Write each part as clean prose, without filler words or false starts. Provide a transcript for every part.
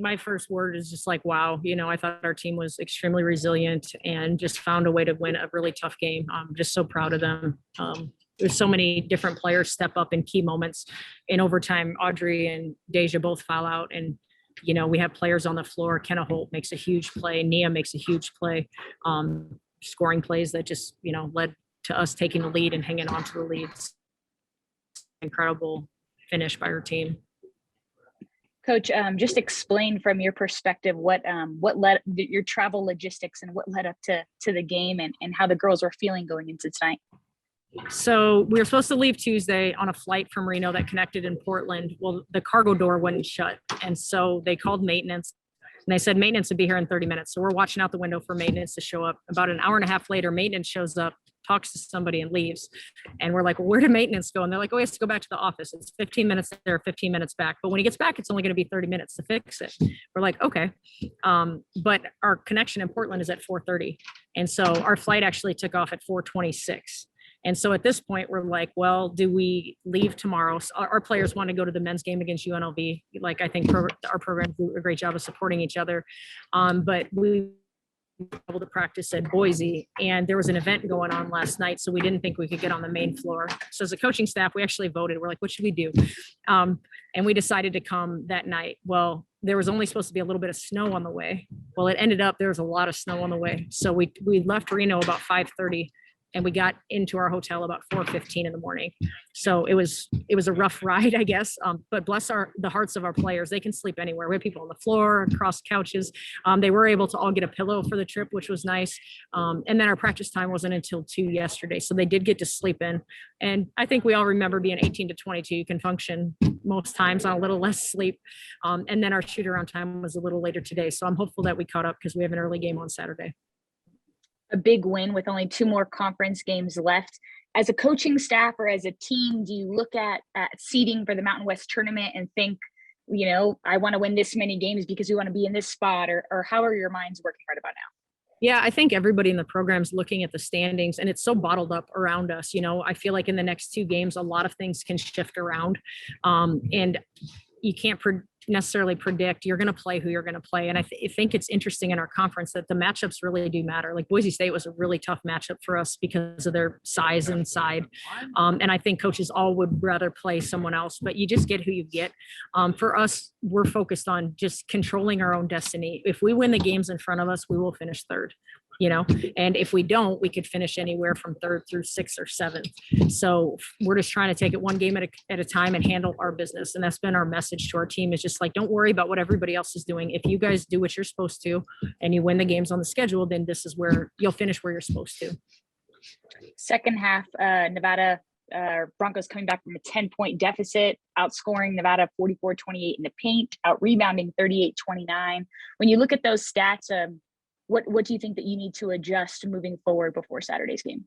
my first word is just like, wow, I thought our team was extremely resilient and just found a way to win a really tough game. I'm just so proud of them. There's so many different players step up in key moments. In overtime, Audrey and Deja both foul out, and we have players on the floor. Kenna Holt makes a huge play. Nia makes a huge play. Scoring plays that just, led to us taking the lead and hanging on to the leads. Incredible finish by her team. Coach, just explain from your perspective what led your travel logistics and what led up to the game and how the girls were feeling going into tonight. So we were supposed to leave Tuesday on a flight from Reno that connected in Portland. Well, the cargo door wouldn't shut. And so they called maintenance and they said maintenance would be here in 30 minutes. So we're watching out the window for maintenance to show up. About an hour and a half later, maintenance shows up, talks to somebody and leaves. And we're like, well, where did maintenance go? And they're like, oh, he has to go back to the office. It's 15 minutes there, 15 minutes back. But when he gets back, it's only going to be 30 minutes to fix it. We're like, okay. But our connection in Portland is at 4:30. And so our flight actually took off at 4:26. And so at this point, we're like, well, do we leave tomorrow? So our players want to go to the men's game against UNLV. Like, I think our programs do a great job of supporting each other. But we able to practice at Boise, and there was an event going on last night, so we didn't think we could get on the main floor. So as a coaching staff, we actually voted. We're like, what should we do? And we decided to come that night. Well, there was only supposed to be a little bit of snow on the way. Well, it ended up there was a lot of snow on the way. So we left Reno about 5:30. And we got into our hotel about 4:15 in the morning. So it was a rough ride, I guess. But bless the hearts of our players. They can sleep anywhere. We have people on the floor, across couches. They were able to all get a pillow for the trip, which was nice. And then our practice time wasn't until 2 yesterday. So they did get to sleep in. And I think we all remember being 18 to 22. You can function most times on a little less sleep. And then our shoot around time was a little later today. So I'm hopeful that we caught up because we have an early game on Saturday. A big win with only 2 more conference games left. As a coaching staff or as a team, do you look at seeding for the Mountain West tournament and think, I want to win this many games because we want to be in this spot, or how are your minds working right about now? Yeah, I think everybody in the program's looking at the standings, and it's so bottled up around us. I feel like in the next 2 games, a lot of things can shift around, and you can't necessarily predict. You're going to play who you're going to play. And I think it's interesting in our conference that the matchups really do matter. Like Boise State was a really tough matchup for us because of their size inside. And I think coaches all would rather play someone else, but you just get who you get. For us, we're focused on just controlling our own destiny. If we win the games in front of us, we will finish third. And if we don't, we could finish anywhere from 3rd through 6th or 7th. So we're just trying to take it one game at a time and handle our business. And that's been our message to our team, is just like, don't worry about what everybody else is doing. If you guys do what you're supposed to and you win the games on the schedule, then this is where you'll finish where you're supposed to. Second half, Nevada Broncos coming back from a 10-point deficit, outscoring Nevada 44-28 in the paint, out rebounding 38-29. When you look at those stats, what do you think that you need to adjust moving forward before Saturday's game?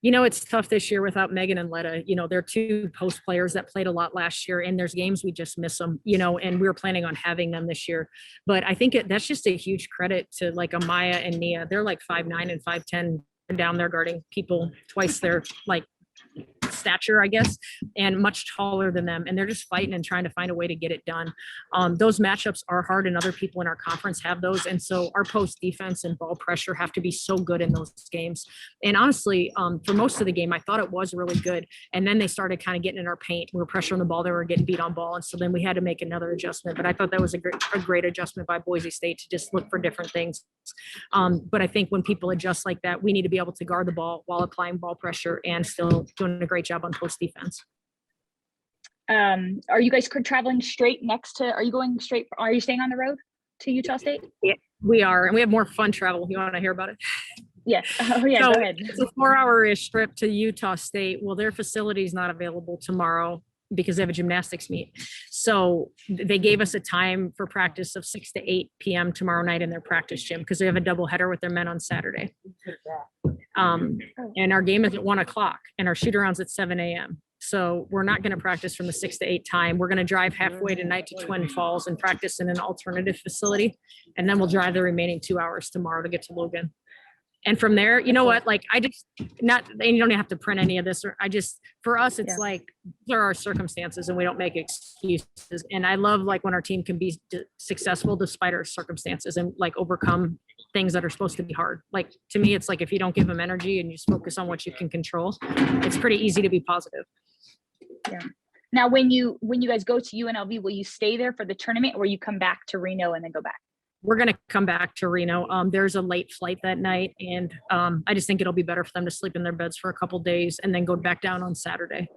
It's tough this year without Megan and Letta. They're 2 post players that played a lot last year, and there's games we just miss them, and we were planning on having them this year. But I think that's just a huge credit to like Amaya and Nia. They're like 5'9" and 5'10" down there guarding people twice their like stature, I guess, and much taller than them. And they're just fighting and trying to find a way to get it done. Those matchups are hard, and other people in our conference have those. And so our post defense and ball pressure have to be so good in those games. And honestly, for most of the game, I thought it was really good. And then they started kind of getting in our paint. We were pressuring the ball. They were getting beat on ball. And so then we had to make another adjustment. But I thought that was a great adjustment by Boise State to just look for different things. But I think when people adjust like that, we need to be able to guard the ball while applying ball pressure and still doing a great job on post defense. Are you guys traveling straight are you staying on the road to Utah State? Yeah, we are. And we have more fun travel. You want to hear about it? Yes. Oh yeah, so go ahead. It's a 4-hour-ish trip to Utah State. Well, their facility is not available tomorrow because they have a gymnastics meet. So they gave us a time for practice of 6 to 8 p.m. tomorrow night in their practice gym because they have a doubleheader with their men on Saturday. And our game is at 1:00 and our shoot around's at 7 a.m. So we're not going to practice from the 6 to 8 time. We're going to drive halfway tonight to Twin Falls and practice in an alternative facility. And then we'll drive the remaining 2 hours tomorrow to get to Logan. And from there, you know what, like, I just not, and you don't have to print any of this, or for us, it's Yeah. like, there are circumstances and we don't make excuses. And I love like when our team can be successful despite our circumstances and like overcome things that are supposed to be hard. Like, to me, it's like, if you don't give them energy and you just focus on what you can control, it's pretty easy to be positive. Yeah. Now, when you guys go to UNLV, will you stay there for the tournament, or will you come back to Reno and then go back? We're going to come back to Reno. There's a late flight that night, and I just think it'll be better for them to sleep in their beds for a couple days and then go back down on Saturday.